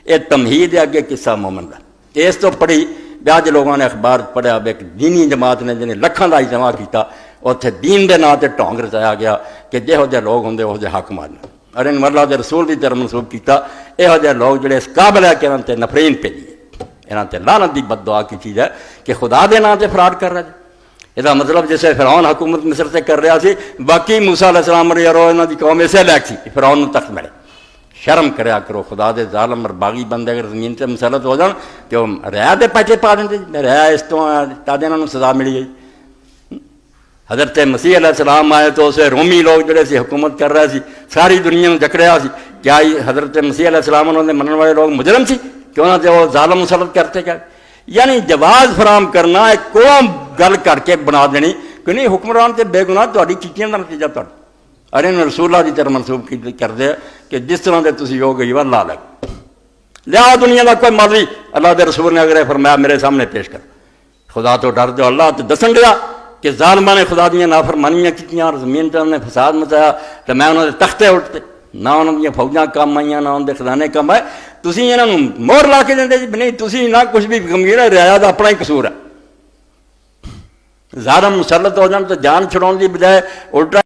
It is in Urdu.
یہ تمہید ہے اگے قصہ مومن کا. اس تو پڑھی بعد لوگوں نے اخبار پڑھیا ایک دینی جماعت نے جنہیں لکھاں کا اجتماع کیتا اتنے دین دے نام تے ڈھونگ رچایا گیا کہ جہو جہ لوگ ہوں وہ حق مارنا اور ان اللہ دے رسول کی طرف منسوب کیتا. یہو جہ لوگ جڑے اس قابل ہے کہ انہوں تے نفرین پہ دیے انہوں تے لعنت دی بد دعا کی چیز ہے کہ خدا دے نام تے فراڈ کر رہا جی. یہ مطلب جیسے فرعون حکومت مصر سے کر رہا سی باقی موسیٰ علیہ السلام یارو انہوں دی قوم اسے لائق سی فرعون نو تخت ملے. شرم کریا کرو خدا دے ظالم اور باغی بندے اگر زمین سے مسلط ہو جان تو ریا دے پیچھے پا دیں میں ریا اس تو تادے انہوں سزا ملی گئی. حضرت مسیح علیہ السلام آئے تو اسے رومی لوگ جڑے سی حکومت کر رہے سی ساری دنیا میں جکڑیا سی. کیا حضرت مسیح علیہ السلام انہوں نے منن والے لوگ مجرم سی کیوں نہ وہ ظالم مسلط کرتے کیا. یعنی جواز فراہم کرنا ایک قوم گل کر کے بنا دینی کہ نہیں حکمران تے بے گناہ تہاڈی کیتیاں دا نتیجہ تہاڈا. ارے انہوں رسول اللہ کی طرف منسوب کر دے کہ جس طرح دے تسی ہو گئی وہ لا لگ لیا دنیا کا کوئی مولوی اللہ دے رسول نے اگر فرمایا میرے سامنے پیش کر خدا تو ڈر دو. اللہ تو دسن گیا کہ ظالماں نے خدا دیا نافرمانیاں کیتیاں اور زمین تے انہوں نے فساد مچایا تو میں انہوں نے تختے اٹھتے نہ انہوں نے فوجاں کام آئیاں نہ انہوں نے خزانے کام آئے. تسی انہوں نے مور لا کے دیں نہیں تسی نہ کچھ بھی گمگیر ہے رعایا دا اپنا ہی قصور ہے. ظالم مسلط ہو جان تو جان چھڑاؤن دی بجائے الٹا